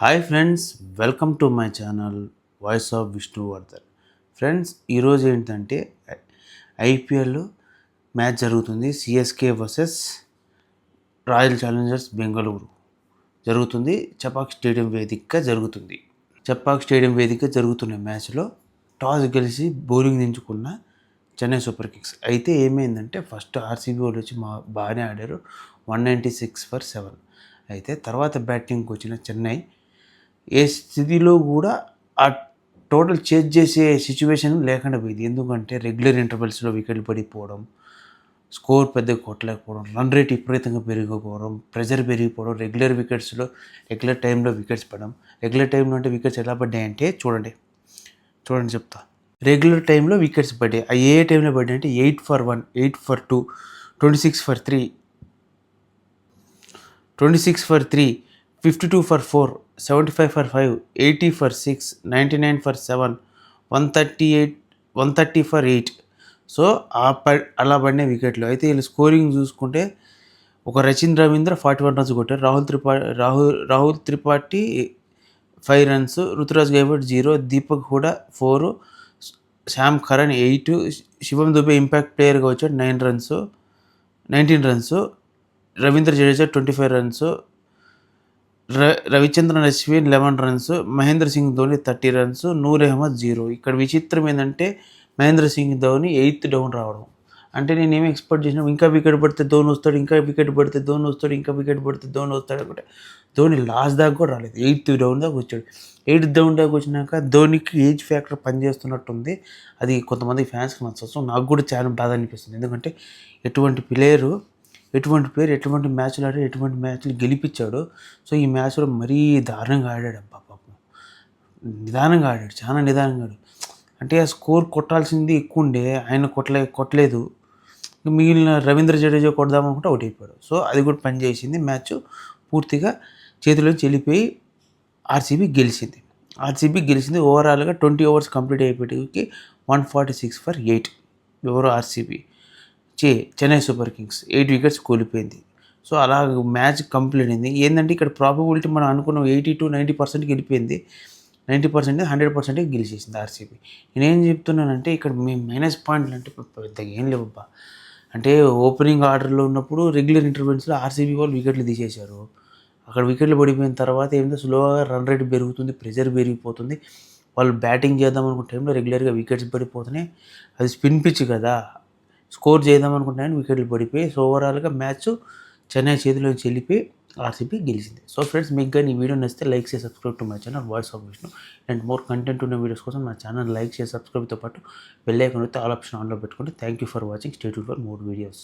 Hi friends, welcome to my channel voice of Vishnuvardhan. Friends, ఈరోజు ఏంటంటే IPL match జరుగుతుంది. CSK versus royal Challengers Bengaluru జరుగుతుంది. Chepauk stadium వేదికగా జరుగుతున్న మ్యాచ్లో టాస్ గెలిచి బౌలింగ్ దించుకున్న చెన్నై సూపర్ కింగ్స్. అయితే ఏమైందంటే ఫస్ట్ ఆర్సీబీ వాళ్ళు వచ్చి బాగానే ఆడారు, 196 for 7. అయితే తర్వాత బ్యాటింగ్కి వచ్చిన చెన్నై ఏ స్థితిలో కూడా ఆ టోటల్ చేజ్ చేసే సిచ్యువేషన్ లేకుండా పోయింది. ఎందుకంటే రెగ్యులర్ ఇంటర్వెల్స్లో వికెట్లు పడిపోవడం, స్కోర్ పెద్దగా కొట్టలేకపోవడం, రన్ రేట్ విపరీతంగా పెరిగిపోవడం, ప్రెజర్ పెరిగిపోవడం, రెగ్యులర్ టైంలో వికెట్స్ పడడం. రెగ్యులర్ టైంలో అంటే వికెట్స్ ఎలా పడ్డాయంటే చూడండి చెప్తా. రెగ్యులర్ టైంలో వికెట్స్ పడ్డాయి. ఆ ఏ టైంలో పడ్డాయి అంటే 8 for 1, 8 for 2, 26 for 3, 52 for 4, 75 for 5, 80 for 6, 99 for 7, 130 for 8. So అలా పడిన వికెట్లు. అయితే వీళ్ళు స్కోరింగ్ చూసుకుంటే ఒక రచిన్ రవీంద్ర 41 runs కొట్టారు, రాహుల్ త్రిపాఠి 5 runs, రుతురాజ్ గైక్వాడ్ 0, దీపక్ హూడా 4, శ్యామ్ కరణ్ 8, శివం దుబే ఇంపాక్ట్ ప్లేయర్గా వచ్చాడు 19 runs, Ravindra Jadeja 25 runs, Ravichandran Ashwin 11 runs, Mahindra Singh Dhoni 30 runs, Noor Ahmed 0. ఇక్కడ విచిత్రం ఏంటంటే మహేంద్ర సింగ్ ధోని 8th డౌన్ రావడం. అంటే నేనేమి ఎక్స్పెక్ట్ చేసినా ఇంకా వికెట్ పడితే ధోని వస్తాడు, ఇంకా వికెట్ పడితే ధోని వస్తాడు అనుకుంటే ధోని లాస్ట్ దాకా కూడా రాలేదు, 8th డౌన్ దాకా వచ్చాడు. 8th డౌన్ దాకా వచ్చినాక ధోనికి ఏజ్ ఫ్యాక్టర్ పనిచేస్తున్నట్టుంది. అది కొంతమంది ఫ్యాన్స్కి నచ్చచ్చు, నాకు కూడా చాలా బాధ అనిపిస్తుంది. ఎందుకంటే ఎటువంటి ప్లేయర్ ఎటువంటి మ్యాచ్లు ఆడి ఎటువంటి మ్యాచ్లు గెలిపించాడు. సో ఈ మ్యాచ్లో మరీ దారుణంగా ఆడాడు. పాపం నిదానంగా ఆడాడు, చాలా నిదానంగా ఆడాడు. అంటే ఆ స్కోర్ కొట్టాల్సింది ఎక్కువ ఉండే, ఆయన కొట్టలేదు. మిగిలిన రవీంద్ర జడేజా కొడదామనుకుంటే అవుట్ అయిపోయాడు. సో అది కూడా పనిచేసింది. మ్యాచ్ పూర్తిగా చేతిలోంచి వెళ్ళిపోయి ఆర్సీబీ గెలిచింది. ఓవరాల్గా 20 overs కంప్లీట్ అయిపోయేటికి 146 for 8. ఎవరు RCB Chennai super Kings 8 wickets కోల్పోయింది. సో అలా మ్యాచ్ కంప్లీట్ అయింది. ఏంటంటే ఇక్కడ ప్రాబబిలిటీ మనం అనుకున్న 80 to 90% గెలిపోయింది. 90% 100% గెలిచేసింది ఆర్సీబీ. నేనేం చెప్తున్నానంటే ఇక్కడ మేము మైనస్ పాయింట్లు అంటే పెద్దగా ఏం లేవబ్బా. అంటే ఓపెనింగ్ ఆర్డర్లో ఉన్నప్పుడు రెగ్యులర్ ఇంటర్వెల్స్లో ఆర్సీబీ వాళ్ళు వికెట్లు తీసేశారు. అక్కడ వికెట్లు పడిపోయిన తర్వాత ఏంటంటే స్లోగా రన్ రేట్ పెరుగుతుంది, ప్రెజర్ పెరిగిపోతుంది. వాళ్ళు బ్యాటింగ్ చేద్దాం అనుకున్న టైంలో రెగ్యులర్గా వికెట్స్ పడిపోతున్నాయి. అది స్పిన్ పిచ్ కదా, స్కోర్ చేద్దాం అనుకుంటున్నాను వికెట్లు పడిపోయి. సో ఓవరాల్గా మ్యాచ్ చెన్నై చేతిలోంచి వెళ్ళిపోయి ఆర్సీబీ గెలిచింది. సో ఫ్రెండ్స్, మీకు కానీ ఈ వీడియో నచ్చితే లైక్ చేసి subscribe to my channel voice of Vishnu. And more content ఉన్న వీడియోస్ కోసం నా ఛానల్ లైక్ చేసి సబ్స్క్రైబ్తో పాటు బెల్ ఐకాన్ అయితే ఆల్ ఆప్షన్ ఆన్లో పెట్టుకోండి. Thank you for watching. Stay tuned for more videos.